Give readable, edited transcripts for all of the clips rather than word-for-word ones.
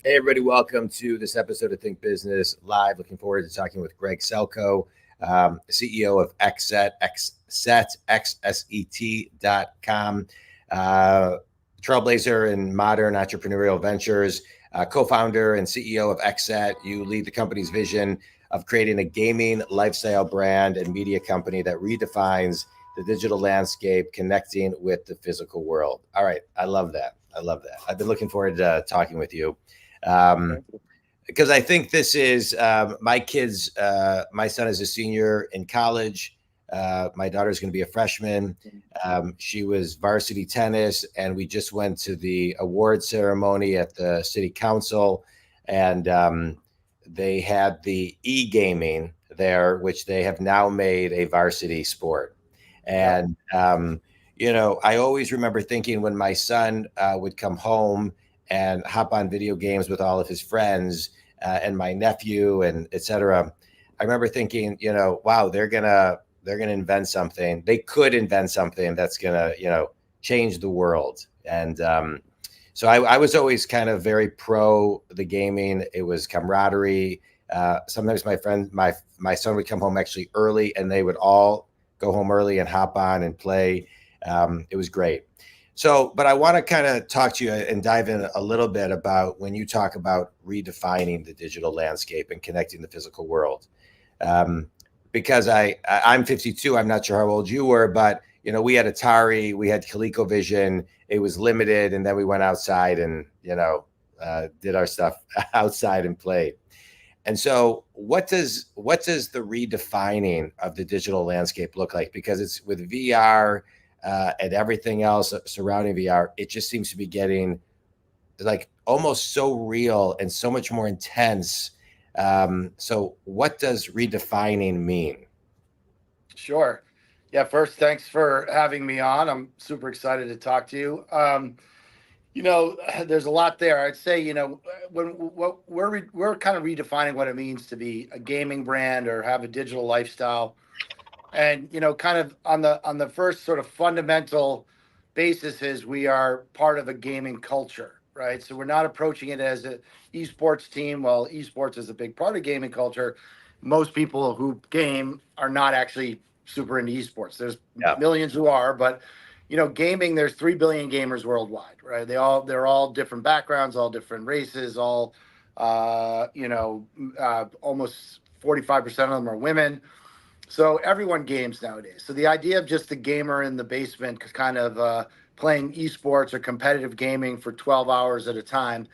Hey, everybody, welcome to this episode of Think Business Live. Looking forward to talking with Greg Selkoe, CEO of XSET, XSET.com, trailblazer in modern entrepreneurial ventures, co-founder and CEO of XSET. You lead the company's vision of creating a gaming lifestyle brand and media company that redefines the digital landscape, connecting with the physical world. All right, I love that. I've been looking forward to talking with you. Because I think this is my kids. My son is a senior in college. My daughter's going to be a freshman. She was varsity tennis, and we just went to the award ceremony at the city council, and they had the e-gaming there, which they have now made a varsity sport. And I always remember thinking when my son would come home and hop on video games with all of his friends and my nephew and et cetera. I remember thinking, wow, they're gonna invent something. They could invent something that's gonna, change the world. And so I was always kind of very pro the gaming. It was camaraderie. Sometimes my son would come home actually early, and they would all go home early and hop on and play. It was great. So, but I want to kind of talk to you and dive in a little bit about when you talk about redefining the digital landscape and connecting the physical world. Because I'm 52, I'm not sure how old you were, but we had Atari, we had ColecoVision. It was limited, and then we went outside and did our stuff outside and played. And so, what does the redefining of the digital landscape look like? Because it's with VR. And everything else surrounding VR, it just seems to be getting like almost so real and so much more intense. So what does redefining mean? Sure. Yeah. First, thanks for having me on. I'm super excited to talk to you. There's a lot there. I'd say, we're kind of redefining what it means to be a gaming brand or have a digital lifestyle. And kind of on the first sort of fundamental basis is we are part of a gaming culture, right? So we're not approaching it as an esports team. Well, esports is a big part of gaming culture. Most people who game are not actually super into esports. There's millions who are, but gaming, there's 3 billion gamers worldwide, right? They're all different backgrounds, all different races, all almost 45% of them are women. So everyone games nowadays. So the idea of just the gamer in the basement kind of playing esports or competitive gaming for 12 hours at a time,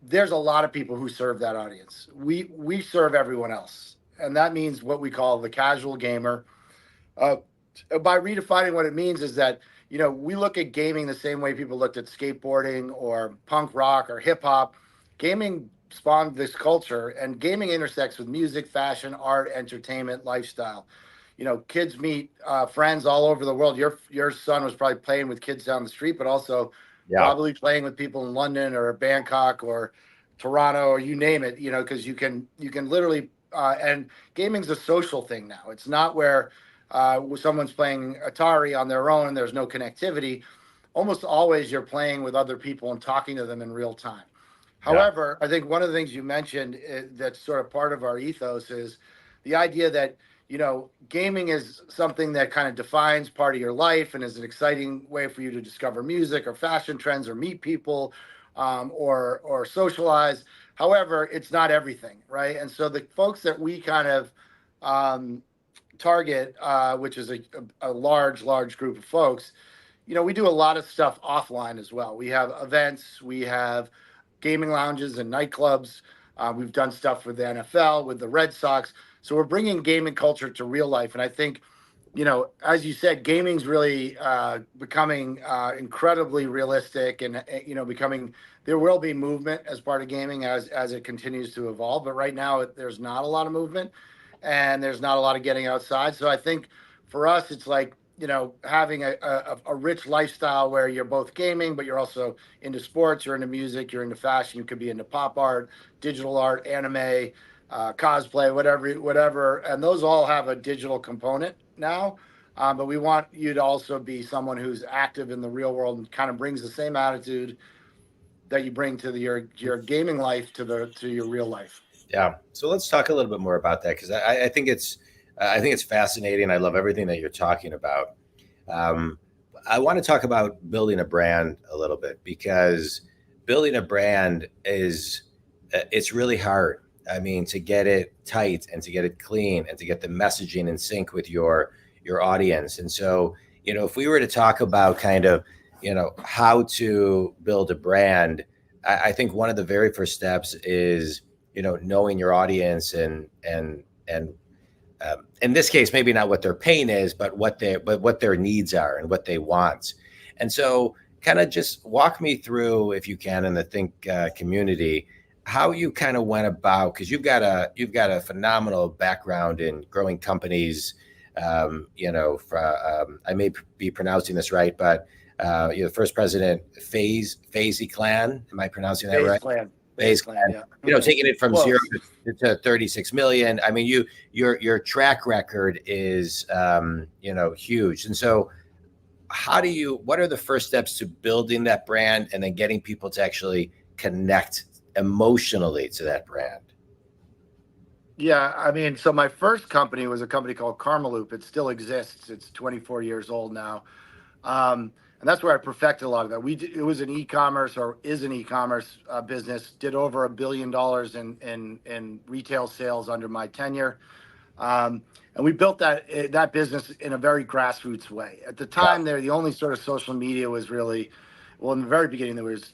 there's a lot of people who serve that audience. We serve everyone else. And that means what we call the casual gamer. By redefining what it means is that, we look at gaming the same way people looked at skateboarding or punk rock or hip hop. Gaming spawned this culture, and gaming intersects with music, fashion, art, entertainment, lifestyle. Kids meet friends all over the world. Your son was probably playing with kids down the street, but also probably playing with people in London or Bangkok or Toronto or you name it. Because you can literally and gaming's a social thing now. It's not where someone's playing Atari on their own and there's no connectivity. Almost always you're playing with other people and talking to them in real time. However, I think one of the things you mentioned that's sort of part of our ethos is the idea that, gaming is something that kind of defines part of your life and is an exciting way for you to discover music or fashion trends or meet people or socialize. However, it's not everything, right? And so the folks that we kind of target, which is a large group of folks, we do a lot of stuff offline as well. We have events, we have gaming lounges and nightclubs. We've done stuff with the NFL, with the Red Sox. So we're bringing gaming culture to real life. And I think, as you said, gaming's really becoming incredibly realistic and, there will be movement as part of gaming as it continues to evolve. But right now, there's not a lot of movement and there's not a lot of getting outside. So I think for us, it's like, having a rich lifestyle where you're both gaming, but you're also into sports, you're into music, you're into fashion, you could be into pop art, digital art, anime, cosplay, whatever. And those all have a digital component now. But we want you to also be someone who's active in the real world and kind of brings the same attitude that you bring to your gaming life to your real life. Yeah. So let's talk a little bit more about that, because I think it's fascinating. I love everything that you're talking about. Um, I want to talk about building a brand a little bit, because building a brand is it's really hard. I mean, to get it tight and to get it clean and to get the messaging in sync with your audience. And so, if we were to talk about kind of, how to build a brand, I think one of the very first steps is, knowing your audience, and in this case, maybe not what their pain is, but what their needs are and what they want. And so, kind of just walk me through, if you can, in the Think community, how you kind of went about, because you've got a phenomenal background in growing companies. I may be pronouncing this right, but you're the first president, FaZe Clan. Am I pronouncing that right? FaZe Clan, yeah. Taking it from Close. 0 to 36 million. I mean, your track record is, huge. And so, what are the first steps to building that brand and then getting people to actually connect emotionally to that brand? Yeah, I mean, so my first company was a company called Karmaloop. It still exists. It's 24 years old now. And that's where I perfected a lot of that. It was an e-commerce, or is an e-commerce business. Did over $1 billion in retail sales under my tenure, and we built that business in a very grassroots way. At the time, the only sort of social media was really, well, in the very beginning there was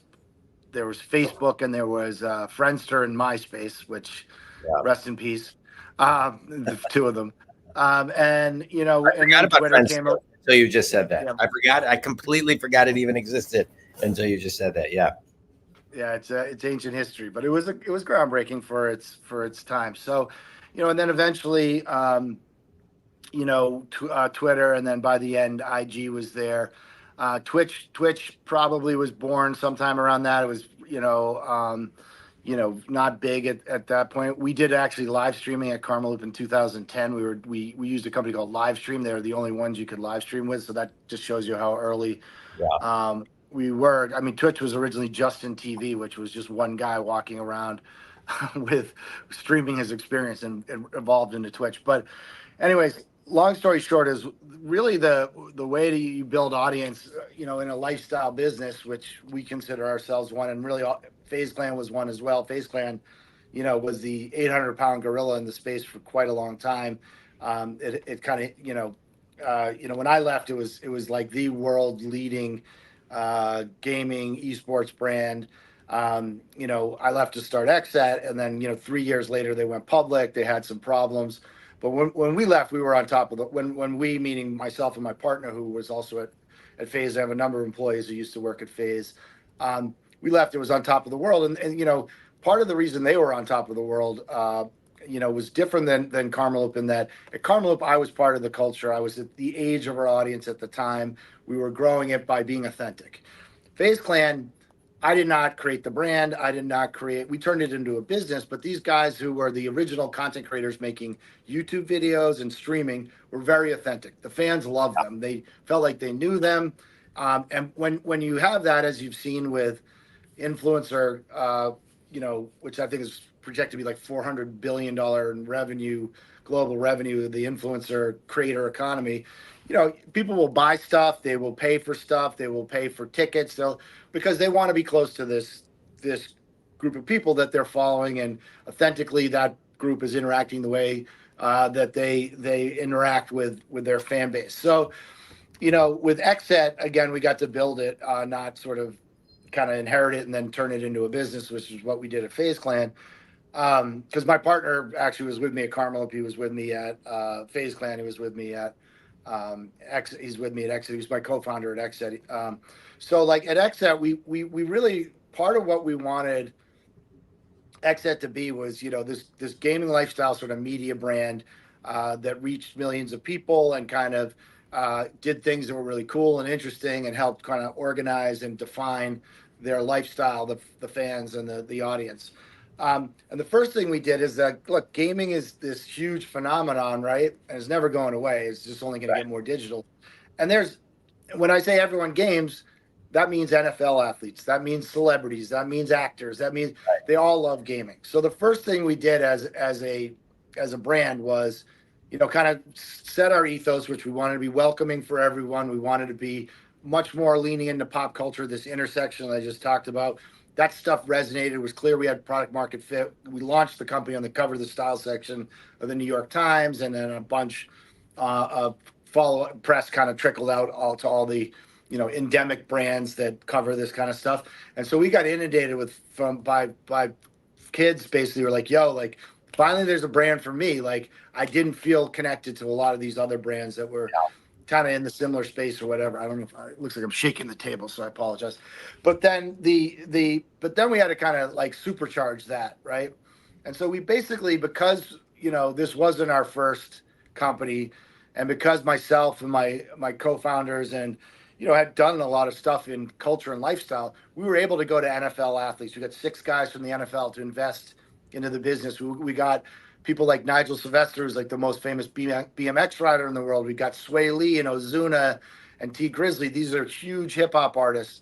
Facebook, and there was Friendster and MySpace, which rest in peace, the two of them. And and then Twitter came up. So you just said that. Yeah. I completely forgot it even existed until you just said that. Yeah. Yeah, it's ancient history, but it was groundbreaking for its time. So, and then eventually, Twitter, and then by the end, IG was there. Twitch probably was born sometime around that. It was, not big at that point. We did actually live streaming at Karmaloop in 2010. We used a company called Livestream. They were the only ones you could live stream with. So that just shows you how early we were. I mean, Twitch was originally Justin TV, which was just one guy walking around with streaming his experience, and evolved into Twitch. But anyways, long story short is really the way that you build audience, in a lifestyle business, which we consider ourselves one, and really FaZe Clan was one as well. FaZe Clan, was the 800-pound gorilla in the space for quite a long time. It kind of, when I left, it was like the world leading gaming esports brand. I left to start XSET, and then 3 years later they went public. They had some problems, but when we left, we were on top of when we, meaning myself and my partner, who was also at FaZe. I have a number of employees who used to work at FaZe. We left, it was on top of the world, and part of the reason they were on top of the world was different than Karmaloop, in that at Karmaloop I was part of the culture. I was at the age of our audience at the time. We were growing it by being authentic. FaZe Clan, I did not create the brand. We turned it into a business, but these guys who were the original content creators making YouTube videos and streaming were very authentic. The fans loved them. They felt like they knew them. And when you have that, as you've seen with influencer, which I think is projected to be like $400 billion in revenue, global revenue, the influencer creator economy, people will buy stuff, they will pay for stuff, they will pay for tickets, because they want to be close to this group of people that they're following, and authentically that group is interacting the way that they interact with their fan base. So, with XSET, again, we got to build it, not sort of kind of inherit it and then turn it into a business, which is what we did at FaZe Clan. Because my partner actually was with me at Karmaloop. He was with me at FaZe Clan. He was with me at he's with me at XSET. He's my co-founder at XSET. So like at XSET, we really, part of what we wanted XSET to be was, this gaming lifestyle sort of media brand that reached millions of people, and kind of did things that were really cool and interesting, and helped kind of organize and define their lifestyle, the fans and the audience. And the first thing we did is that, look, gaming is this huge phenomenon, right? And it's never going away. It's just only going to get more digital. And when I say everyone games, that means NFL athletes, that means celebrities, that means actors, that means they all love gaming. So the first thing we did as a brand was, kind of set our ethos, which we wanted to be welcoming for everyone. We wanted to be much more leaning into pop culture, this intersection that I just talked about. That stuff resonated. It was clear we had product market fit. We launched the company on the cover of the style section of the New York Times, and then a bunch of follow-up press kind of trickled out all the endemic brands that cover this kind of stuff. And so we got inundated by kids basically were like, yo, like finally there's a brand for me. Like I didn't feel connected to a lot of these other brands that were kind of in the similar space or whatever. I don't know if it looks like I'm shaking the table, so I apologize. But then but then we had to kind of like supercharge that, right? And so we basically, because this wasn't our first company, and because myself and my co-founders and had done a lot of stuff in culture and lifestyle, we were able to go to NFL athletes. We got 6 guys from the NFL to invest into the business. We got people like Nigel Sylvester, who's like the most famous BMX rider in the world. We got Sway Lee and Ozuna and T Grizzly. These are huge hip hop artists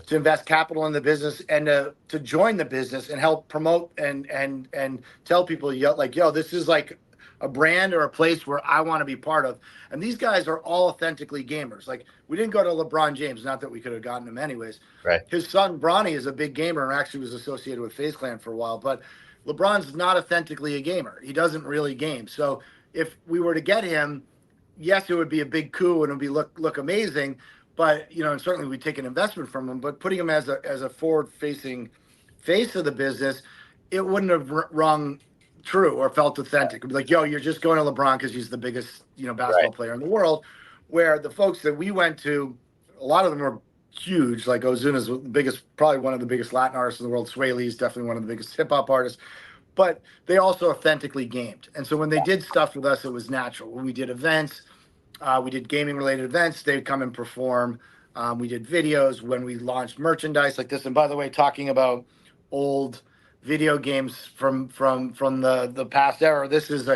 to invest capital in the business and to join the business and help promote and tell people, yo, this is like a brand or a place where I want to be part of. And these guys are all authentically gamers. Like we didn't go to LeBron James, not that we could have gotten him anyways. Right. His son Bronny is a big gamer and actually was associated with FaZe Clan for a while, but LeBron's not authentically a gamer. He doesn't really game. So if we were to get him, yes, it would be a big coup and it would be look amazing. But and certainly we'd take an investment from him. But putting him as a forward-facing face of the business, it wouldn't have rung true or felt authentic. It'd be like, yo, you're just going to LeBron because he's the biggest basketball player in the world. Where the folks that we went to, a lot of them were huge. Like Ozuna's the biggest, probably one of the biggest Latin artists in the world. Sway Lee is definitely one of the biggest hip hop artists. But they also authentically gamed. And so when they did stuff with us, it was natural. When we did events, we did gaming related events, they'd come and perform. We did videos when we launched merchandise like this. And by the way, talking about old video games from the past era, this is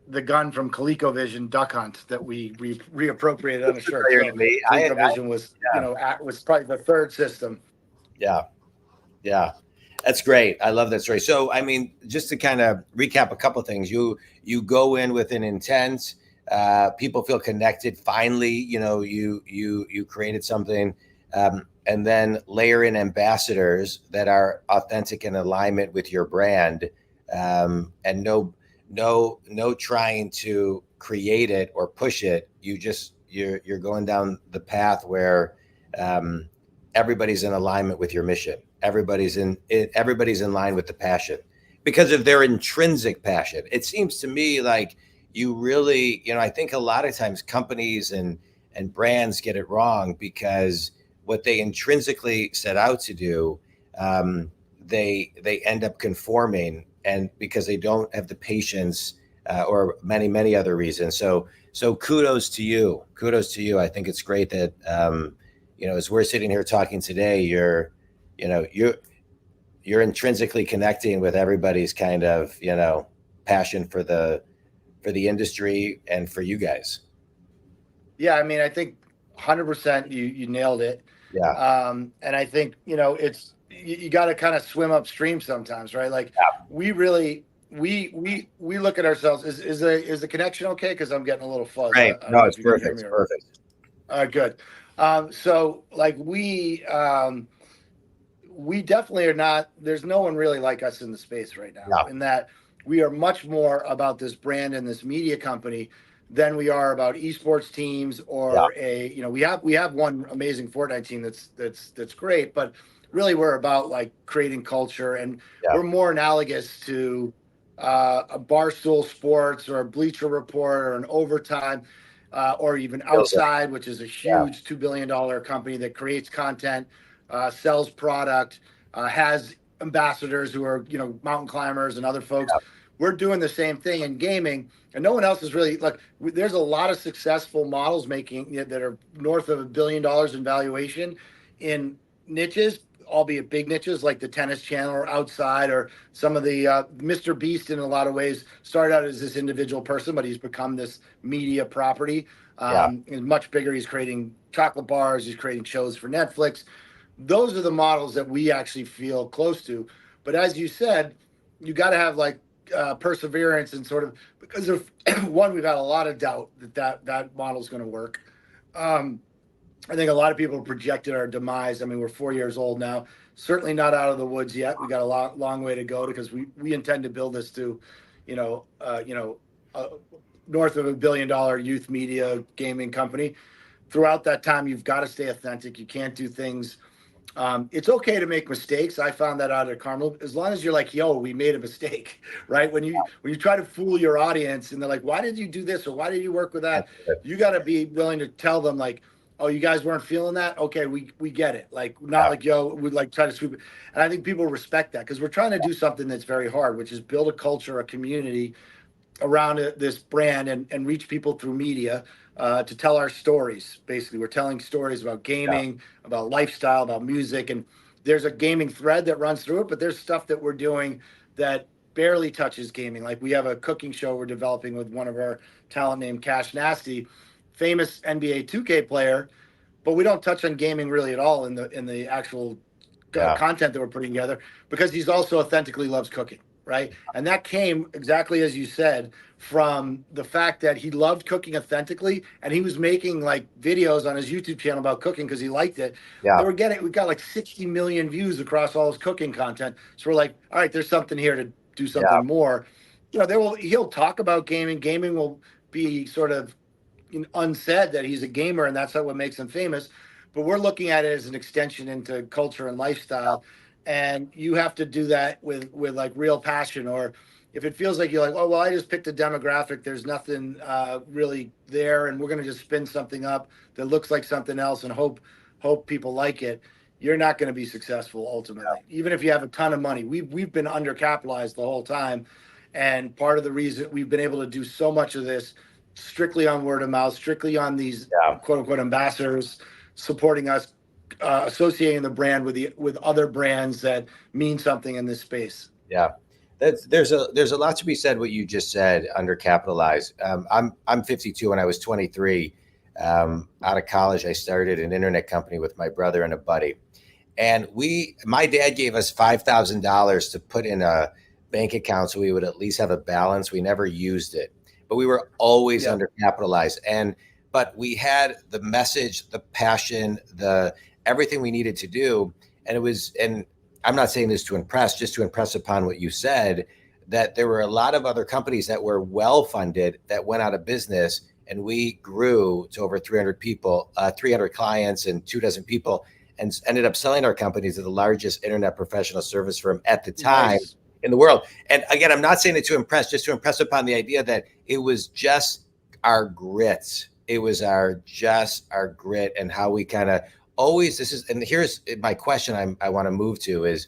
the gun from ColecoVision Duck Hunt that we reappropriated on a shirt. So ColecoVision was was probably the third system. Yeah, that's great. I love that story. So I mean, just to kind of recap a couple of things, you go in with an intent. People feel connected. Finally, you created something, and then layer in ambassadors that are authentic in alignment with your brand, and no trying to create it or push it. You're going down the path where everybody's in alignment with your mission. Everybody's in line with the passion because of their intrinsic passion. It seems to me like you really, I think a lot of times companies and brands get it wrong because what they intrinsically set out to do, they end up conforming, and because they don't have the patience or many other reasons. So kudos to you. I think it's great that as we're sitting here talking today, you're intrinsically connecting with everybody's kind of passion for the industry and for you guys. Yeah, I mean, I think 100% you nailed it. Yeah. And I think it's you got to kind of swim upstream sometimes, right? Like we really we look at ourselves. Is the connection okay? Because I'm getting a little fuzzy. Right. No, it's perfect. It's perfect. Good. So like we definitely are not. There's no one really like us in the space right now. In that we are much more about this brand and this media company than we are about esports teams or we have one amazing Fortnite team that's great, but really we're about like creating culture, and we're more analogous to a Barstool Sports or a Bleacher Report or an Overtime or even Outside, which is a huge $2 billion company that creates content, sells product, has ambassadors who are mountain climbers and other folks. We're doing the same thing in gaming, and no one else is really like. There's a lot of successful models making that are north of $1 billion in valuation in niches, albeit big niches like the Tennis Channel or Outside or some of the Mr. Beast. In a lot of ways, started out as this individual person, but he's become this media property. Is much bigger. He's creating chocolate bars. He's creating shows for Netflix. Those are the models that we actually feel close to. But as you said, you got to have like perseverance and sort of, because of one, we've had a lot of doubt that model is going to work. I think a lot of people projected our demise. I mean, we're 4 years old now. Certainly not out of the woods yet. We got a long way to go, because we intend to build this to, you know, north of $1 billion youth media gaming company. Throughout that time, you've got to stay authentic. You can't do things. It's okay to make mistakes. I found that out at Carmel. As long as you're like, yo, we made a mistake, right? When you try to fool your audience and they're like, why did you do this, or why did you work with that? You got to be willing to tell them, like, oh, you guys weren't feeling that? Okay, we get it. Like, not like, yo, we'd like try to sweep it. And I think people respect that, because we're trying to do something that's very hard, which is build a culture, a community around this brand, and reach people through media to tell our stories. Basically, we're telling stories about gaming, about lifestyle, about music, and there's a gaming thread that runs through it, but there's stuff that we're doing that barely touches gaming. Like, we have a cooking show we're developing with one of our talent named Cash Nasty, famous NBA 2K player, but we don't touch on gaming really at all in the actual content that we're putting together, because he's also authentically loves cooking, right? And that came, exactly as you said, from the fact that he loved cooking authentically, and he was making like videos on his YouTube channel about cooking because he liked it. We got like 60 million views across all his cooking content. So we're like, all right, there's something here to do something more. You know, he'll talk about gaming. Gaming will be sort of unsaid that he's a gamer, and that's what makes him famous. But we're looking at it as an extension into culture and lifestyle, and you have to do that with like real passion. Or if it feels like you're like, oh well, I just picked a demographic, there's nothing really there, and we're going to just spin something up that looks like something else and hope people like it, you're not going to be successful ultimately. Even if you have a ton of money, we've been undercapitalized the whole time, and part of the reason we've been able to do so much of this strictly on word of mouth, strictly on these quote unquote ambassadors supporting us, associating the brand with other brands that mean something in this space. Yeah, there's a lot to be said. What you just said, undercapitalized. I'm 52. When I was 23, out of college, I started an internet company with my brother and a buddy, and my dad gave us $5,000 to put in a bank account so we would at least have a balance. We never used it, but we were always undercapitalized. But we had the message, the passion, the everything we needed to do. And I'm not saying this to impress, just to impress upon what you said, that there were a lot of other companies that were well-funded that went out of business, and we grew to over 300 people, 300 clients and 24 people, and ended up selling our companies to the largest internet professional service firm at the time in the world. And again, I'm not saying it to impress, just to impress upon the idea that it was just our grit. It was our grit, and how we kind of always, and here's my question I want to move to is,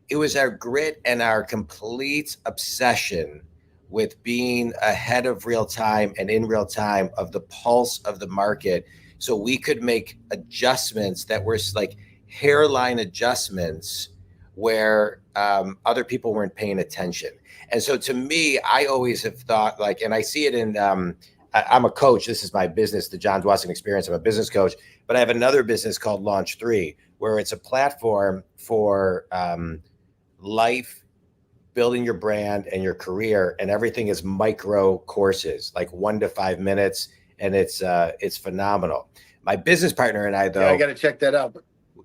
it was our grit and our complete obsession with being ahead of real time and in real time of the pulse of the market, so we could make adjustments that were like hairline adjustments where other people weren't paying attention. And so to me, I always have thought like, and I see it in, I'm a coach. This is my business, the John Dwasson Experience. I'm a business coach, but I have another business called Launch 3, where it's a platform for life, building your brand and your career, and everything is micro courses, like 1 to 5 minutes, and it's phenomenal. My business partner and I, though, I got to check that out.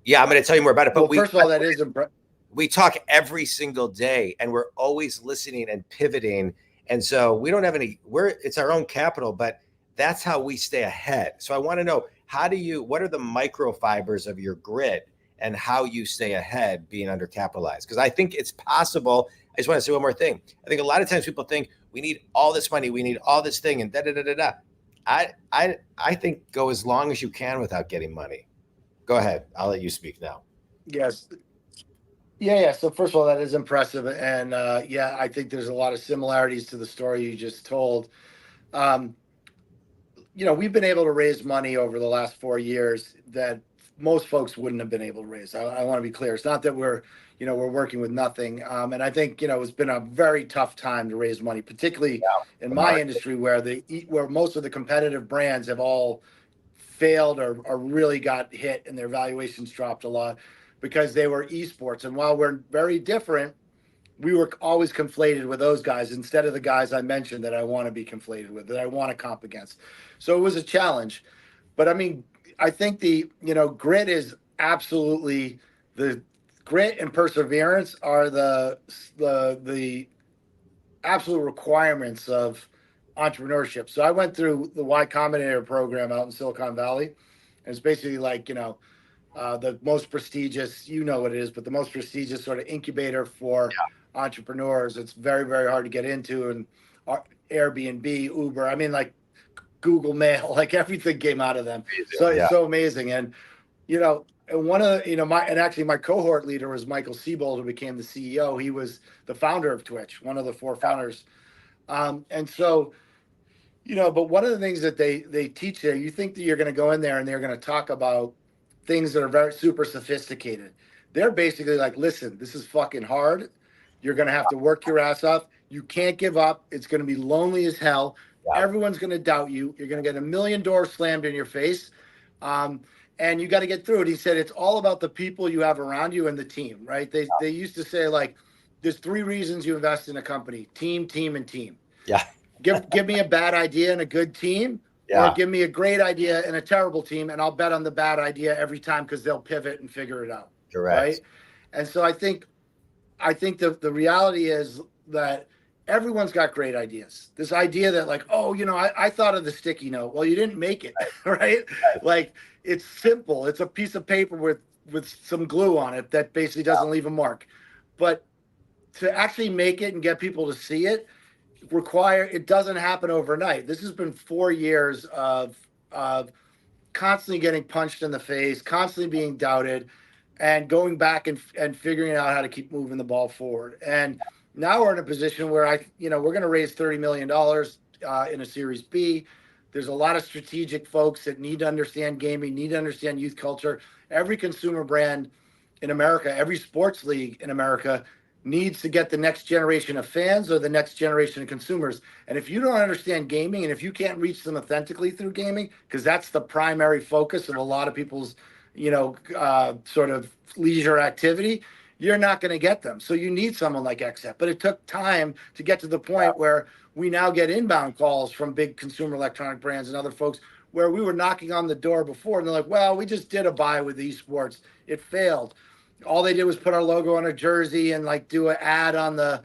Yeah, I'm going to tell you more about it. But first of all, that is we talk every single day, and we're always listening and pivoting. And so we don't have it's our own capital, but that's how we stay ahead. So I want to know, what are the microfibers of your grit and how you stay ahead being undercapitalized? Because I think it's possible. I just want to say one more thing. I think a lot of times people think we need all this money, we need all this thing, and da-da-da-da-da. I think go as long as you can without getting money. Go ahead. I'll let you speak now. Yes. Yeah. So first of all, that is impressive. And I think there's a lot of similarities to the story you just told. We've been able to raise money over the last 4 years that most folks wouldn't have been able to raise. I want to be clear. It's not that we're working with nothing. And I think, it's been a very tough time to raise money, particularly in my industry where most of the competitive brands have all failed or really got hit and their valuations dropped a lot because they were esports. And while we're very different, we were always conflated with those guys instead of the guys I mentioned that I want to be conflated with, that I want to comp against. So it was a challenge. But I mean, I think grit is absolutely the grit and perseverance are the absolute requirements of entrepreneurship. So I went through the Y Combinator program out in Silicon Valley. And it's basically like, the most prestigious, what it is, but the most prestigious sort of incubator for entrepreneurs. It's very, very hard to get into. And Airbnb, Uber, I mean, like Google Mail, like everything came out of them. So it's so amazing. And, and one of my cohort leader was Michael Siebold, who became the CEO. He was the founder of Twitch, one of the 4 founders. And so, but one of the things that they teach there, you think that you're going to go in there and they're going to talk about things that are very super sophisticated. They're basically like, listen, this is fucking hard. You're going to have to work your ass off. You can't give up. It's going to be lonely as hell. Everyone's going to doubt you. You're going to get a million doors slammed in your face. And you got to get through it. He said, it's all about the people you have around you and the team, right? They used to say, like, there's 3 reasons you invest in a company: team, team, and team. Yeah. Give me a bad idea and a good team, or give me a great idea and a terrible team, and I'll bet on the bad idea every time because they'll pivot and figure it out. Correct. Right? And so I think the reality is that everyone's got great ideas. This idea that like, oh, I thought of the sticky note. Well, you didn't make it, right? Like, it's simple. It's a piece of paper with some glue on it that basically doesn't leave a mark. But to actually make it and get people to see it, it doesn't happen overnight. This has been 4 years of constantly getting punched in the face, constantly being doubted, and going back and figuring out how to keep moving the ball forward. And now we're in a position where we're going to raise $30 million in a Series B. There's a lot of strategic folks that need to understand gaming, need to understand youth culture. Every consumer brand in America, every sports league in America needs to get the next generation of fans or the next generation of consumers. And if you don't understand gaming, and if you can't reach them authentically through gaming, because that's the primary focus of a lot of people's, sort of leisure activity, you're not going to get them. So you need someone like XSET. But it took time to get to the point where we now get inbound calls from big consumer electronic brands and other folks where we were knocking on the door before. And they're like, well, we just did a buy with esports. It failed. All they did was put our logo on a jersey and like do an ad on the,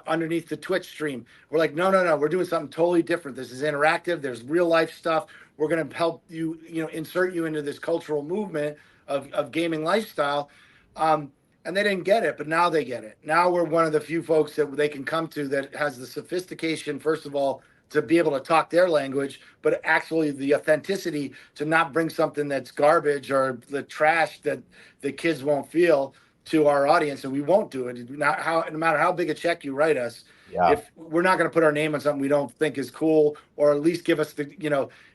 underneath the Twitch stream. We're like, no, we're doing something totally different. This is interactive. There's real life stuff. We're going to help you, insert you into this cultural movement of gaming lifestyle. And they didn't get it, but now they get it. Now we're one of the few folks that they can come to that has the sophistication, first of all, to be able to talk their language, but actually the authenticity to not bring something that's garbage or the trash that the kids won't feel to our audience. And we won't do it. No matter how big a check you write us, if we're not going to put our name on something we don't think is cool, or at least give us the,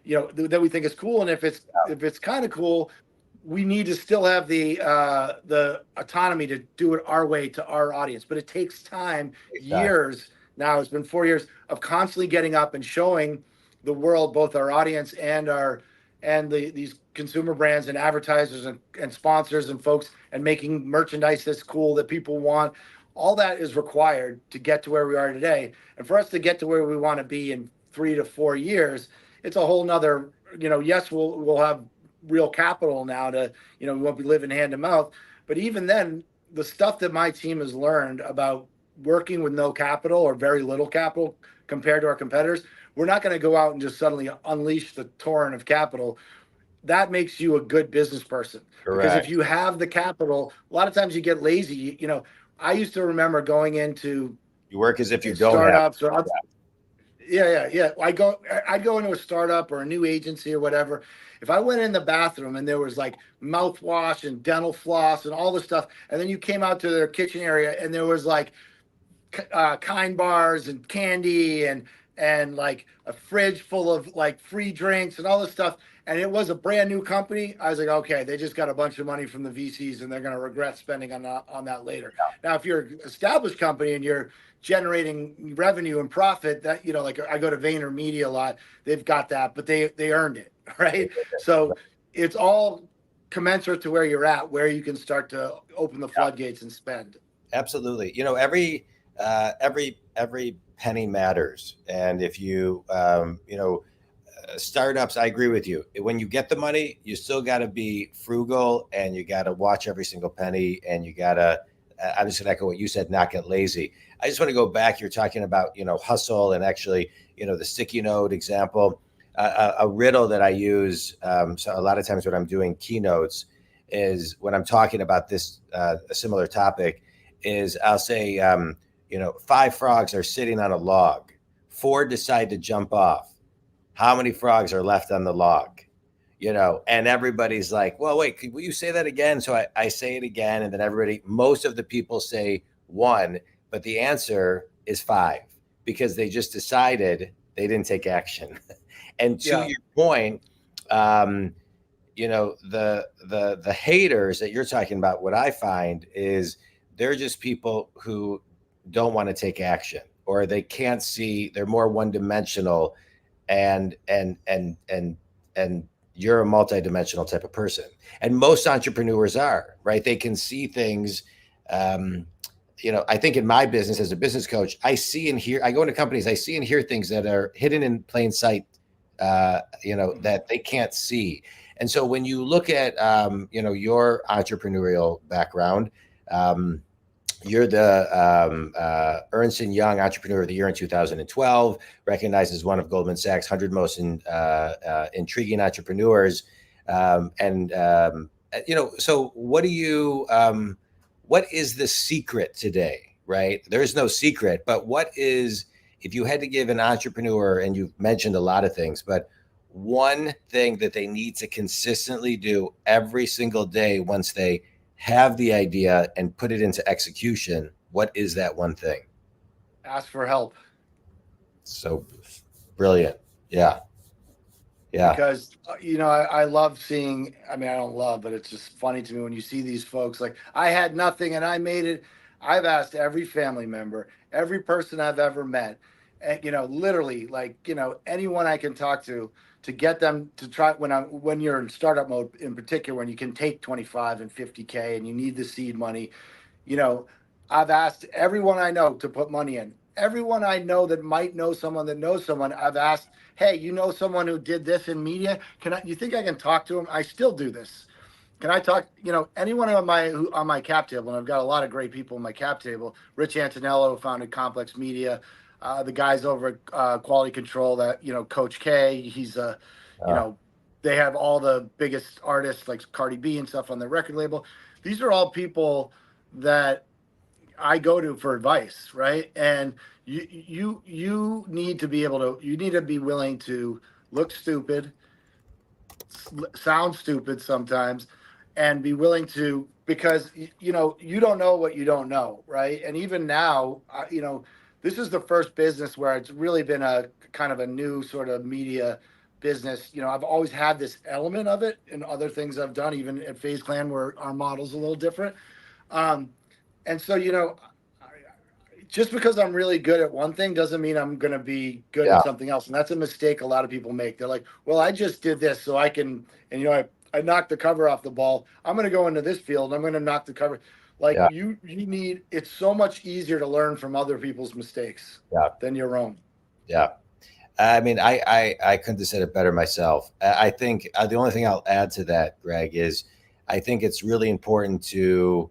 that we think is cool. And if it's kind of cool, we need to still have the autonomy to do it our way to our audience. But it takes time, years. Now it's been 4 years of constantly getting up and showing the world, both our audience and these consumer brands and advertisers and sponsors and folks, and making merchandise that's cool that people want. All that is required to get to where we are today. And for us to get to where we want to be in 3 to 4 years, it's a whole nother, yes, we'll have real capital now to, we won't be living hand to mouth. But even then, the stuff that my team has learned about working with no capital or very little capital compared to our competitors, we're not going to go out and just suddenly unleash the torrent of capital. That makes you a good business person. Correct. Because if you have the capital, a lot of times you get lazy. I used to remember going into you work as if you don't startups have. or yeah. I'd go into a startup or a new agency or whatever. If I went in the bathroom and there was like mouthwash and dental floss and all this stuff, and then you came out to their kitchen area and there was like Kind bars and candy and like a fridge full of like free drinks and all this stuff, and it was a brand new company, I was like, okay, they just got a bunch of money from the VCs and they're going to regret spending on that later. Now, if you're an established company and you're generating revenue and profit, that, like I go to VaynerMedia a lot, they've got that, but they earned it, right? So it's all commensurate to where you're at, where you can start to open the floodgates and spend. Absolutely. Every penny matters. And if you, startups, I agree with you. When you get the money, you still got to be frugal and you got to watch every single penny, and you got to, I'm just going to echo what you said, not get lazy. I just want to go back. You're talking about, hustle, and actually, the sticky note example, a riddle that I use. So a lot of times when I'm doing keynotes is when I'm talking about this, a similar topic is I'll say, 5 frogs are sitting on a log. 4 decide to jump off. How many frogs are left on the log? And everybody's like, well, wait, will you say that again? So I say it again. And then most of the people say 1, but the answer is 5 because they just decided they didn't take action. And to your point, the haters that you're talking about, what I find is they're just people who don't want to take action, or they can't see, they're more one-dimensional, and you're a multi-dimensional type of person. And most entrepreneurs are, right? They can see things. I think in my business as a business coach, I see and hear, I go into companies, I see and hear things that are hidden in plain sight, that they can't see. And so when you look at, your entrepreneurial background, you're the Ernst & Young Entrepreneur of the Year in 2012, recognized as one of Goldman Sachs' 100 most intriguing entrepreneurs. So what is the secret today, right? There's no secret, but if you had to give an entrepreneur, and you've mentioned a lot of things, but one thing that they need to consistently do every single day once they have the idea and put it into execution, what is that one thing? Ask for help. So brilliant. Yeah. Because, I love seeing, I don't love, but it's just funny to me when you see these folks like, I had nothing and I made it. I've asked every family member, every person I've ever met, and, literally anyone I can talk to get them to try, when you're in startup mode in particular, when you can take 25 and 50K and you need the seed money, I've asked everyone I know to put money in. Everyone I know that might know someone that knows someone, I've asked, hey, someone who did this in media? You think I can talk to him? I still do this. Can I talk, anyone on my cap table, and I've got a lot of great people on my cap table. Rich Antonello founded Complex Media. The guys over at Quality Control, that, Coach K, he's they have all the biggest artists like Cardi B and stuff on their record label. These are all people that I go to for advice, right? And you need to be willing to look stupid, sound stupid sometimes, and be willing to, because you don't know what you don't know, right? And even now, this is the first business where it's really been a kind of a new sort of media business. I've always had this element of it in other things I've done, even at FaZe Clan, where our model's a little different. And so, just because I'm really good at one thing doesn't mean I'm going to be good at something else. And that's a mistake a lot of people make. They're like, well, I just did this so I can, and, I knocked the cover off the ball. I'm going to go into this field. I'm going to knock the cover. Like you need, it's so much easier to learn from other people's mistakes than your own. Yeah. I couldn't have said it better myself. I think the only thing I'll add to that, Greg, is I think it's really important to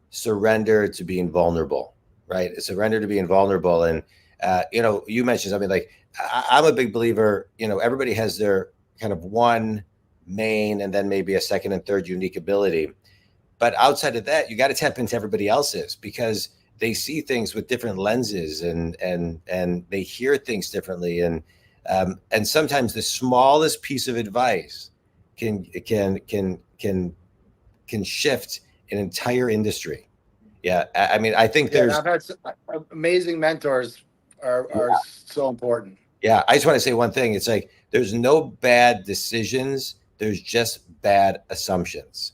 surrender to being vulnerable, right? Surrender to being vulnerable. And, you mentioned something like, I'm a big believer, everybody has their kind of one main and then maybe a second and third unique ability. But outside of that, you got to tap into everybody else's, because they see things with different lenses and they hear things differently. And sometimes the smallest piece of advice can shift an entire industry. Yeah. I think I've had amazing mentors are so important. Yeah. I just want to say one thing. It's like, there's no bad decisions. There's just bad assumptions.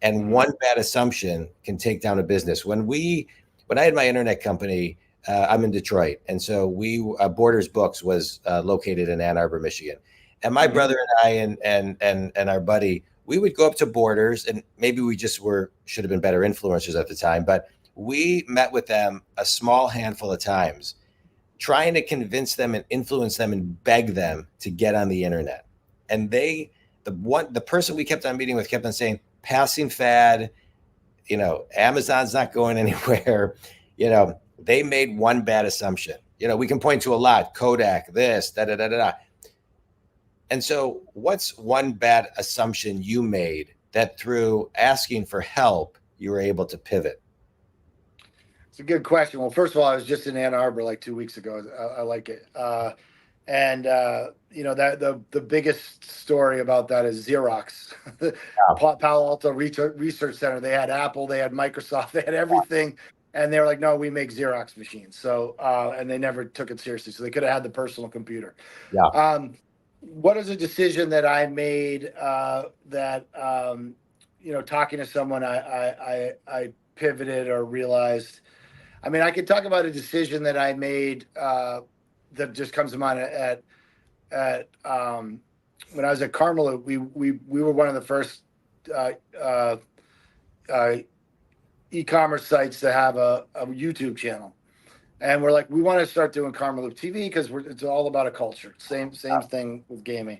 And one bad assumption can take down a business. When I had my internet company, I'm in Detroit, and so Borders Books was located in Ann Arbor, Michigan. And my brother and I and our buddy, we would go up to Borders, and maybe we just should have been better influencers at the time, but we met with them a small handful of times, trying to convince them and influence them and beg them to get on the internet. And the person we kept on meeting with kept on saying, passing fad, Amazon's not going anywhere. They made one bad assumption. We can point to a lot, Kodak, this, da, da, da, da, da. And so what's one bad assumption you made that through asking for help, you were able to pivot? It's a good question. Well, first of all, I was just in Ann Arbor like 2 weeks ago. I like it. And that the biggest story about that is Xerox, the Palo Alto Research Center. They had Apple, they had Microsoft, they had everything, and they were like, "No, we make Xerox machines." So, and they never took it seriously. So they could have had the personal computer. Yeah. What is a decision that I made that talking to someone I pivoted or realized? I mean, I could talk about a decision that I made that just comes to mind at when I was at Carmel. We were one of the first e-commerce sites to have a YouTube channel, and we're like, we want to start doing Carmel TV because it's all about a culture. Same thing with gaming.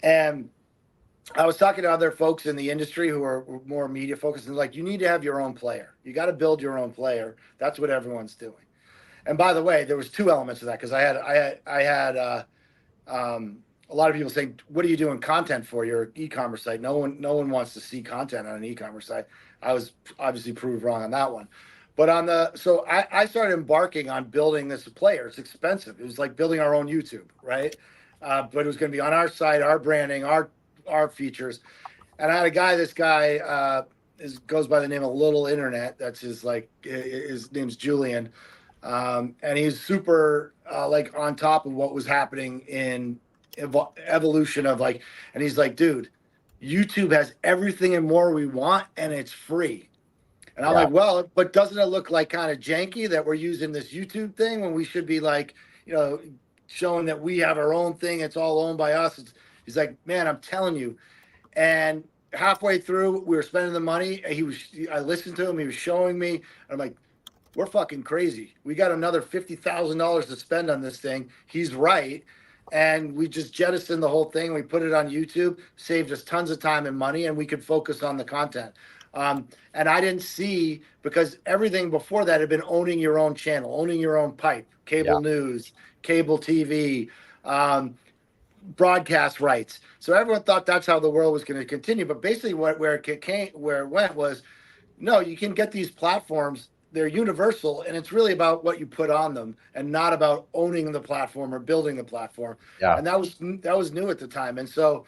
And I was talking to other folks in the industry who are more media focused, and like, you need to have your own player. You got to build your own player. That's what everyone's doing. And by the way, there was two elements of that, because I had a lot of people saying, "What are you doing content for? Your e-commerce site. No one wants to see content on an e-commerce site." I was obviously proved wrong on that one. But so I started embarking on building this player. It's expensive. It was like building our own YouTube, right? But it was going to be on our site, our branding, our features. And I had a guy. This guy goes by the name of Little Internet. That's his name's Julian. And he's super on top of what was happening in evolution of and he's like, "Dude, YouTube has everything and more we want, and it's free." And I'm like, "Well, but doesn't it look like kind of janky that we're using this YouTube thing when we should be showing that we have our own thing? It's all owned by us." He's like, "Man, I'm telling you." And halfway through, we were spending the money. I listened to him. He was showing me. And I'm like, "We're fucking crazy. We got another $50,000 to spend on this thing." He's right. And we just jettisoned the whole thing. We put it on YouTube, saved us tons of time and money, and we could focus on the content. And I didn't see, because everything before that had been owning your own channel, owning your own pipe, cable news, cable TV, broadcast rights. So everyone thought that's how the world was going to continue. But basically where it went was, no, you can get these platforms. They're universal, and it's really about what you put on them, and not about owning the platform or building the platform. Yeah. And that was new at the time. And so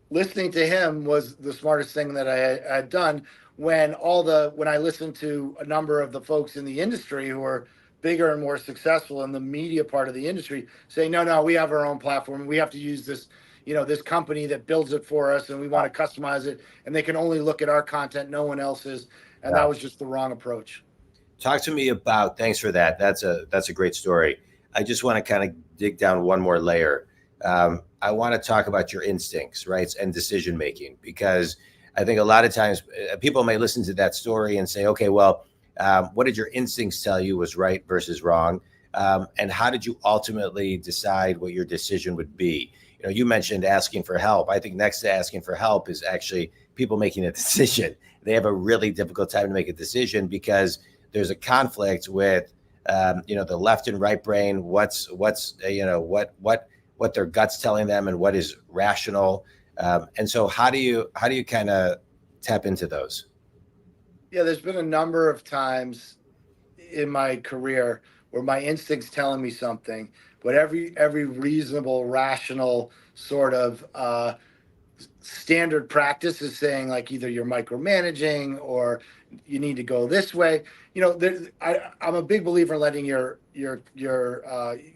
listening to him was the smartest thing that I had done. When I listened to a number of the folks in the industry who are bigger and more successful in the media part of the industry saying, no, we have our own platform. We have to use this, this company that builds it for us, and we want to customize it, and they can only look at our content, no one else's. And that was just the wrong approach. Talk to me about, thanks for that. That's a great story. I just want to kind of dig down one more layer. I want to talk about your instincts, right? And decision-making, because I think a lot of times people may listen to that story and say, okay, well, what did your instincts tell you was right versus wrong? And how did you ultimately decide what your decision would be? You mentioned asking for help. I think next to asking for help is actually people making a decision. They have a really difficult time to make a decision because there's a conflict with, the left and right brain, what their gut's telling them and what is rational. And so how do you kind of tap into those? Yeah, there's been a number of times in my career where my instincts telling me something, but every reasonable, rational sort of standard practice is saying like either you're micromanaging or you need to go this way. You know, I'm a big believer in letting your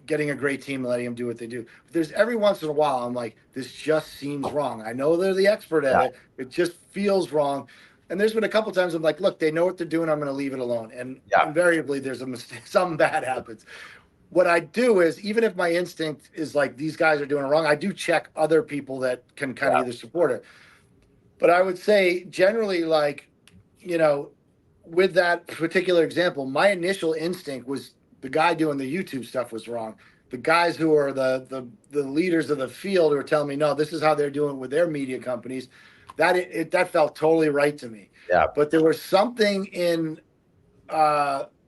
getting a great team and letting them do what they do. But there's every once in a while I'm like, this just seems wrong. I know they're the expert at it. It just feels wrong. And there's been a couple times I'm like, look, they know what they're doing. I'm going to leave it alone. And invariably there's a mistake. Something bad happens. What I do is, even if my instinct is like these guys are doing it wrong, I do check other people that can kind of either support it. But I would say generally, like, you know, with that particular example, my initial instinct was the guy doing the YouTube stuff was wrong. The guys who are the leaders of the field who are telling me, no, this is how they're doing it with their media companies. That felt totally right to me. Yeah. But there was something in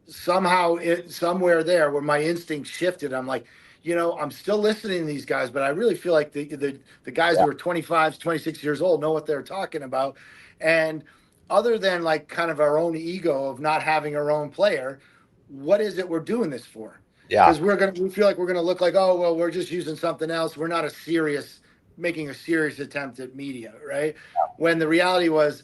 somewhere there where my instinct shifted. I'm like, you know, I'm still listening to these guys, but I really feel like the guys who are 25, 26 years old know what they're talking about. And other than like kind of our own ego of not having our own player, what is it we're doing this for? Yeah. Because we feel like we're going to look like, oh, well, we're just using something else. We're not making a serious attempt at media, right? When the reality was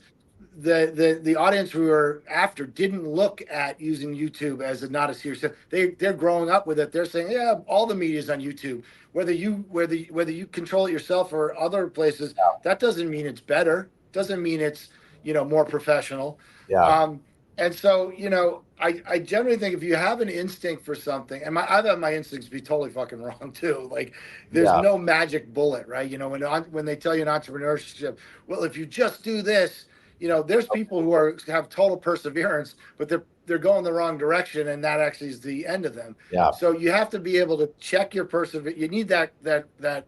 the audience we were after didn't look at using YouTube as not a serious. They're growing up with it. They're saying, yeah, all the media is on YouTube. Whether you control it yourself or other places, that doesn't mean it's better. Doesn't mean it's, you know, more professional. Yeah. And so, you know, I generally think if you have an instinct for something, and I've had my instincts be totally fucking wrong too. Like, there's no magic bullet, right? You know, when they tell you in entrepreneurship, well, if you just do this, you know, there's people who have total perseverance, but they're going the wrong direction, and that actually is the end of them. Yeah. So you have to be able to check your perseverance. You need that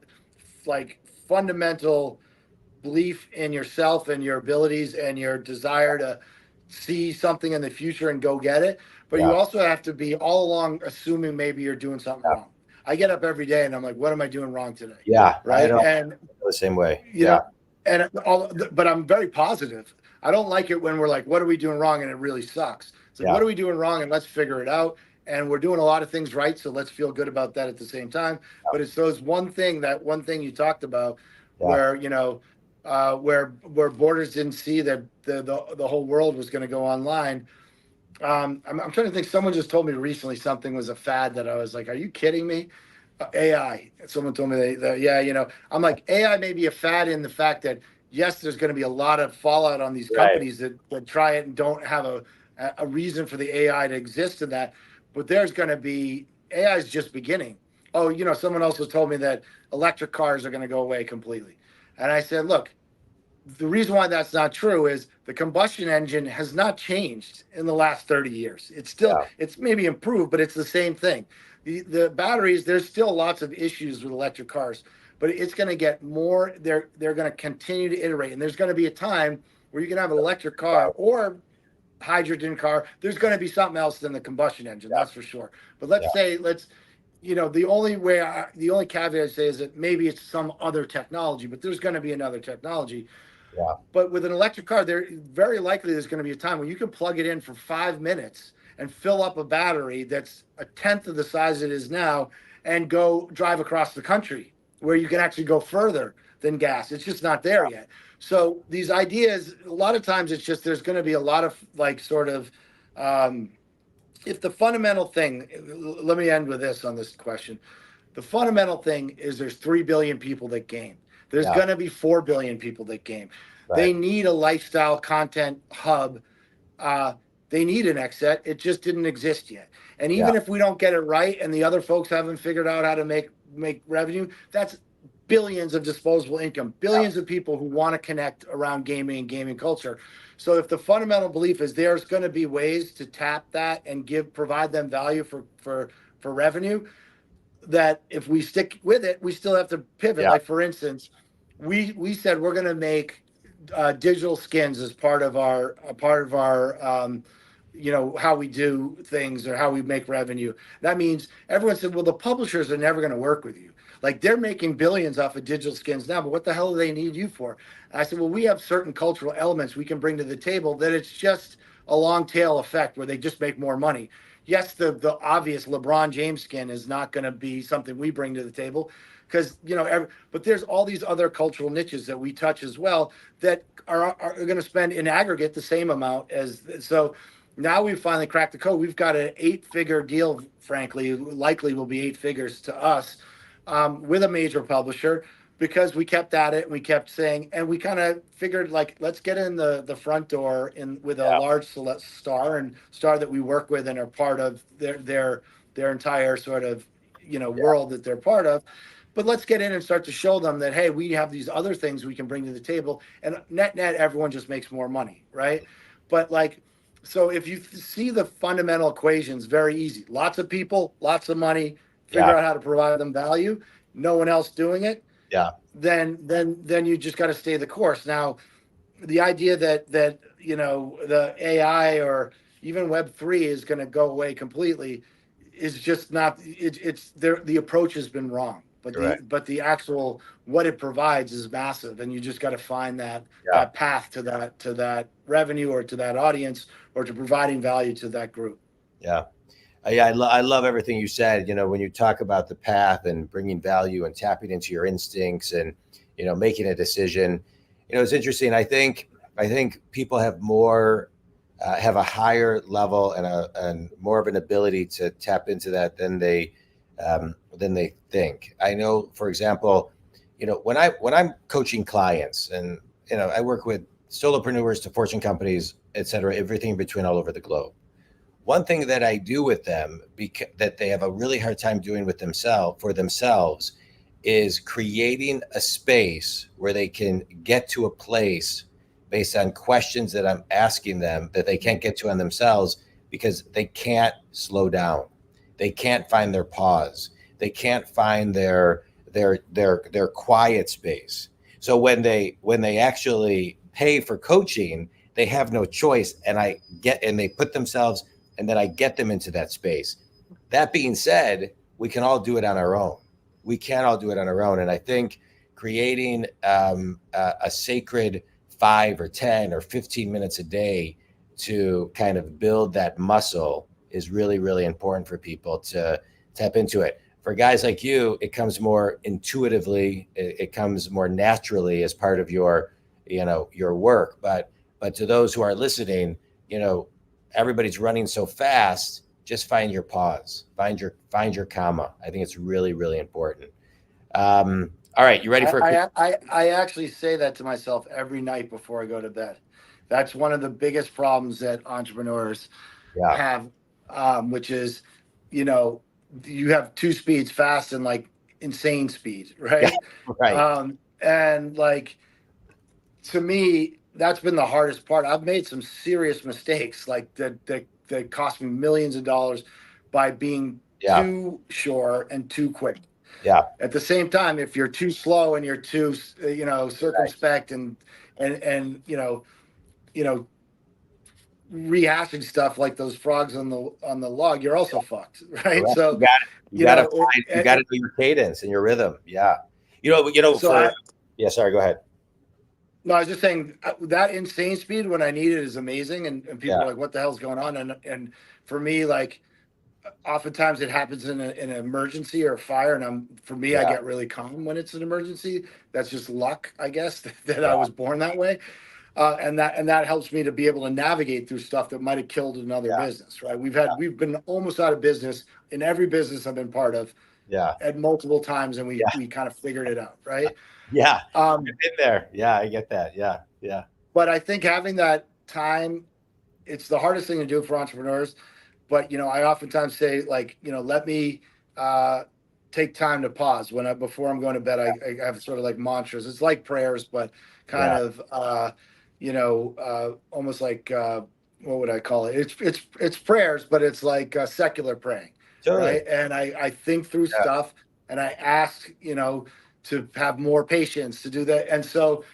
like fundamental belief in yourself and your abilities and your desire to see something in the future and go get it. But you also have to be all along assuming maybe you're doing something wrong. I get up every day and I'm like, what am I doing wrong today? Yeah. Right. And the same way. You know, but I'm very positive. I don't like it when we're like, what are we doing wrong? And it really sucks. It's like, what are we doing wrong? And let's figure it out. And we're doing a lot of things right. So let's feel good about that at the same time. But it's one thing you talked about where, you know, where Borders didn't see that the whole world was going to go online. I'm trying to think. Someone just told me recently something was a fad that I was like, are you kidding me? AI. Someone told me that, yeah, you know, I'm like, AI may be a fad in the fact that, yes, there's going to be a lot of fallout on these companies that try it and don't have a reason for the AI to exist in that. But there's going to be, AI is just beginning. Oh, you know, someone also told me that electric cars are going to go away completely. And I said, look, the reason why that's not true is the combustion engine has not changed in the last 30 years. It's still, it's maybe improved, but it's the same thing. The batteries, there's still lots of issues with electric cars, but it's going to get more. They're going to continue to iterate. And there's going to be a time where you can have an electric car or hydrogen car. There's going to be something else than the combustion engine. That's for sure. But you know, the only caveat I say is that maybe it's some other technology, but there's going to be another technology. Yeah. But with an electric car, very likely there's going to be a time when you can plug it in for 5 minutes and fill up a battery that's a tenth of the size it is now and go drive across the country where you can actually go further than gas. It's just not there yet. So these ideas, a lot of times it's just, there's going to be a lot of like sort of, if the fundamental thing, let me end with this on this question. The fundamental thing is there's 3 billion people that game. There's going to be 4 billion people that game. Right. They need a lifestyle content hub. They need an XSET. It just didn't exist yet. And even if we don't get it right and the other folks haven't figured out how to make revenue, that's billions of disposable income, billions of people who want to connect around gaming and gaming culture. So if the fundamental belief is there's going to be ways to tap that and provide them value for revenue, that if we stick with it, we still have to pivot. Like for instance, we said we're going to make digital skins as part of our you know, how we do things or how we make revenue. That means everyone said, well, the publishers are never going to work with you. Like they're making billions off of digital skins now, but what the hell do they need you for? And I said, well, we have certain cultural elements we can bring to the table that it's just a long tail effect where they just make more money. Yes, the obvious LeBron James skin is not going to be something we bring to the table because but there's all these other cultural niches that we touch as well that are going to spend in aggregate the same amount as. So now we've finally cracked the code. We've got an 8-figure deal, frankly, likely will be 8 figures to us, with a major publisher, because we kept at it and we kept saying, and we kind of figured, like, let's get in the front door in with a large star that we work with and are part of their entire sort of world that they're part of. But let's get in and start to show them that, hey, we have these other things we can bring to the table, and net everyone just makes more money, right? But like, so if you see the fundamental equations, very easy. Lots of people, lots of money, figure out how to provide them value. No one else doing it. Yeah. Then you just got to stay the course. Now, the idea that the AI or even Web3 is going to go away completely is just not. It's there. The approach has been wrong, but the actual what it provides is massive, and you just got to find that path to that revenue or to that audience or to providing value to that group. Yeah. I love everything you said. When you talk about the path and bringing value and tapping into your instincts and making a decision, it's interesting. I think people have more have a higher level and more of an ability to tap into that than they think. I know, for example, when I'm coaching clients, and I work with solopreneurs to Fortune companies, et cetera, everything in between, all over the globe. One thing that I do with them, that they have a really hard time doing with themselves, is creating a space where they can get to a place based on questions that I'm asking them that they can't get to on themselves, because they can't slow down. They can't find their pause. They can't find their quiet space. So when they actually pay for coaching, they have no choice, and they put themselves, and then I get them into that space. That being said, we can all do it on our own. We can all do it on our own. And I think creating a sacred 5 or 10 or 15 minutes a day to kind of build that muscle is really, really important for people to tap into it. For guys like you, it comes more intuitively. It comes more naturally as part of your work. But to those who are listening, everybody's running so fast. Just find your pause. Find your comma. I think it's really, really important. All right, you ready for? I actually say that to myself every night before I go to bed. That's one of the biggest problems that entrepreneurs have, which is, you have 2 speeds: fast and like insane speed, right? Yeah, right. And like, to me, that's been the hardest part. I've made some serious mistakes, like that cost me millions of dollars by being too sure and too quick. Yeah. At the same time, if you're too slow and you're too, circumspect and rehashing stuff like those frogs on the log, you're also fucked, right? Correct. So you got to know your cadence and your rhythm. Yeah. Sorry, go ahead. No, I was just saying that insane speed when I need it is amazing, and people are like, "What the hell's going on?" And for me, like, oftentimes it happens in an emergency or a fire, and I get really calm when it's an emergency. That's just luck, I guess, that I was born that way, and that helps me to be able to navigate through stuff that might have killed another business. Right? We've been almost out of business in every business I've been part of. At multiple times, and we kind of figured it out. Right? Yeah. I've been there. Yeah, I get that. Yeah. But I think having that time, it's the hardest thing to do for entrepreneurs. But, I oftentimes say, like, let me take time to pause before I'm going to bed. I have sort of like mantras. It's like prayers, but kind of, almost like, what would I call it? It's prayers, but it's like secular praying. Totally. Right. And I think through stuff, and I ask, to have more patience to do that. And so,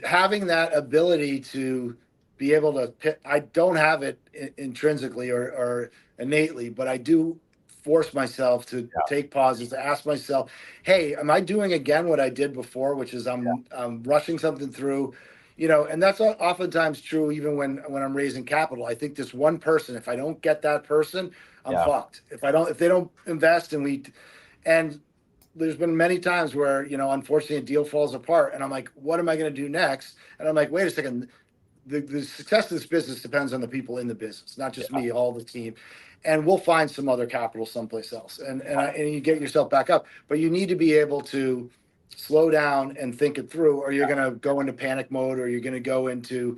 having that ability to be able to, I don't have it intrinsically or innately, but I do force myself to take pauses, to ask myself, hey, am I doing again what I did before, which is I'm rushing something through, and that's oftentimes true even when I'm raising capital. I think this one person, if I don't get that person, I'm fucked. If they don't invest, and there's been many times where, unfortunately a deal falls apart and I'm like, what am I going to do next? And I'm like, wait a second. The success of this business depends on the people in the business, not just me, all the team. And we'll find some other capital someplace else. And you get yourself back up. But you need to be able to slow down and think it through, or you're going to go into panic mode, or you're going to go into,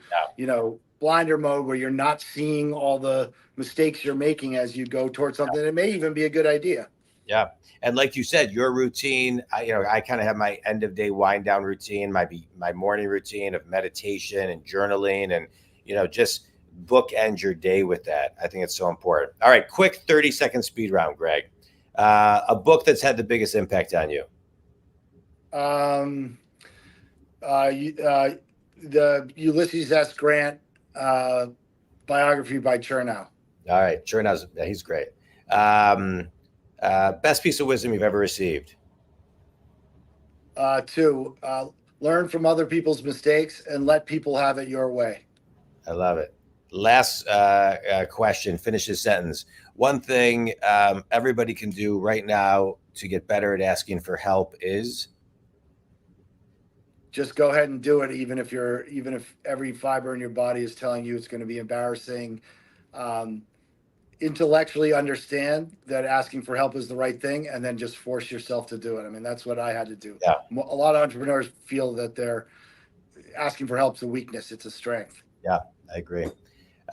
blinder mode where you're not seeing all the mistakes you're making as you go towards something that may even be a good idea. Yeah. And like you said, your routine, I kind of have my end of day wind down routine, my morning routine of meditation and journaling, and, just bookend your day with that. I think it's so important. All right. Quick 30-second speed round, Greg. A book that's had the biggest impact on you. The Ulysses S. Grant biography by Chernow. All right. Chernow's, he's great. Best piece of wisdom you've ever received? To learn from other people's mistakes and let people have it your way. I love it. Last question, finish this sentence. One thing everybody can do right now to get better at asking for help is? Just go ahead and do it, even if every fiber in your body is telling you it's going to be embarrassing. Intellectually understand that asking for help is the right thing, and then just force yourself to do it. I mean, that's what I had to do. Yeah. A lot of entrepreneurs feel that they're asking for help is a weakness. It's a strength. Yeah, I agree.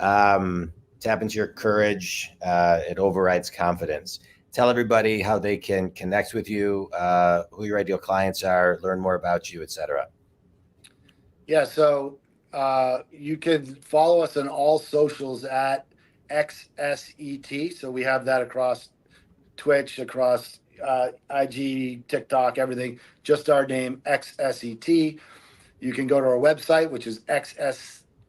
Tap into your courage. It overrides confidence. Tell everybody how they can connect with you, who your ideal clients are, learn more about you, etc. Yeah, so you can follow us on all socials at XSET. So we have that across Twitch, across IG, TikTok, everything. Just our name, XSET. You can go to our website, which is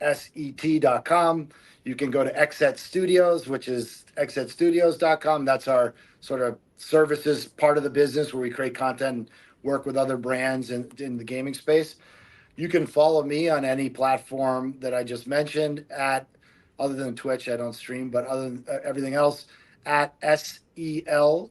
xset.com. You can go to XSET Studios, which is xsetstudios.com. That's our sort of services part of the business where we create content and work with other brands in the gaming space. You can follow me on any platform that I just mentioned other than Twitch. I don't stream, but other than everything else, at Selkoe.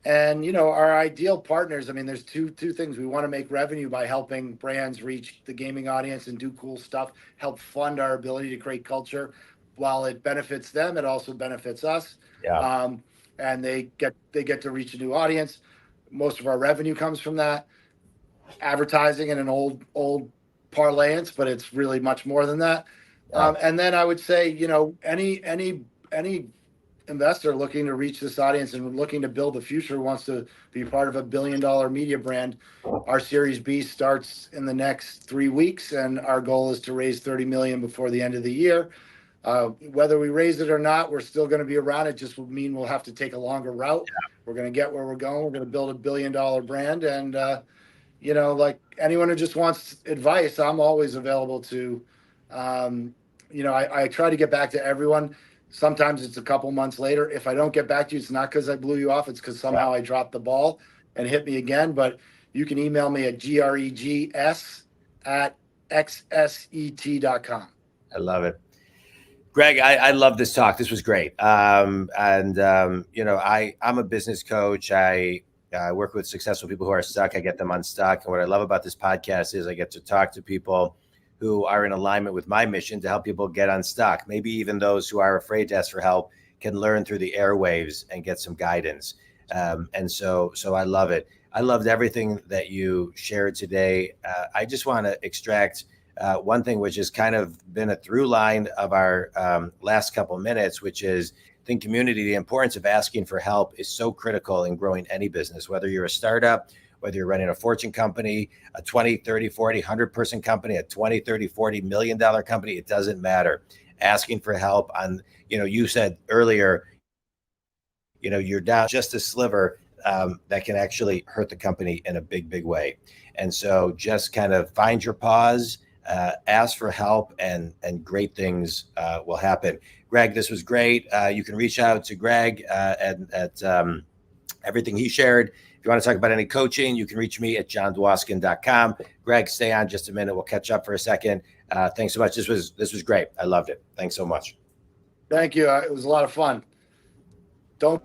And, our ideal partners, I mean, there's two things. We want to make revenue by helping brands reach the gaming audience and do cool stuff, help fund our ability to create culture. While it benefits them, it also benefits us. Yeah. And they get to reach a new audience. Most of our revenue comes from that. Advertising in an old parlance, but it's really much more than that. Yeah. And then I would say, any investor looking to reach this audience and looking to build the future, wants to be part of $1 billion media brand, our Series B starts in the next 3 weeks, and our goal is to raise 30 million before the end of the year. Whether we raise it or not, we're still going to be around. It just will mean we'll have to take a longer route. Yeah. We're going to get where we're going. We're going to build $1 billion brand. And, like anyone who just wants advice, I'm always available to, I try to get back to everyone. Sometimes it's a couple months later. If I don't get back to you, it's not because I blew you off. It's because somehow I dropped the ball and hit me again. But you can email me at gregs@xset.com. I love it. Greg, I love this talk. This was great. I'm a business coach. I work with successful people who are stuck. I get them unstuck. And what I love about this podcast is I get to talk to people who are in alignment with my mission to help people get unstuck. Maybe even those who are afraid to ask for help can learn through the airwaves and get some guidance. And so I love it. I loved everything that you shared today. I just want to extract one thing, which has kind of been a through line of our last couple minutes, which is think community. The importance of asking for help is so critical in growing any business, whether you're a startup, whether you're running a fortune company, a 20, 30, 40, 100 person company, a 20, 30, $40 million company, it doesn't matter. Asking for help on, you said earlier, you're down just a sliver that can actually hurt the company in a big, big way. And so just kind of find your pause, ask for help, and great things will happen. Greg, this was great. You can reach out to Greg at everything he shared. If you want to talk about any coaching, you can reach me at johndwoskin.com. Greg, stay on just a minute. We'll catch up for a second. Thanks so much. This was great. I loved it. Thanks so much. Thank you. It was a lot of fun. Don't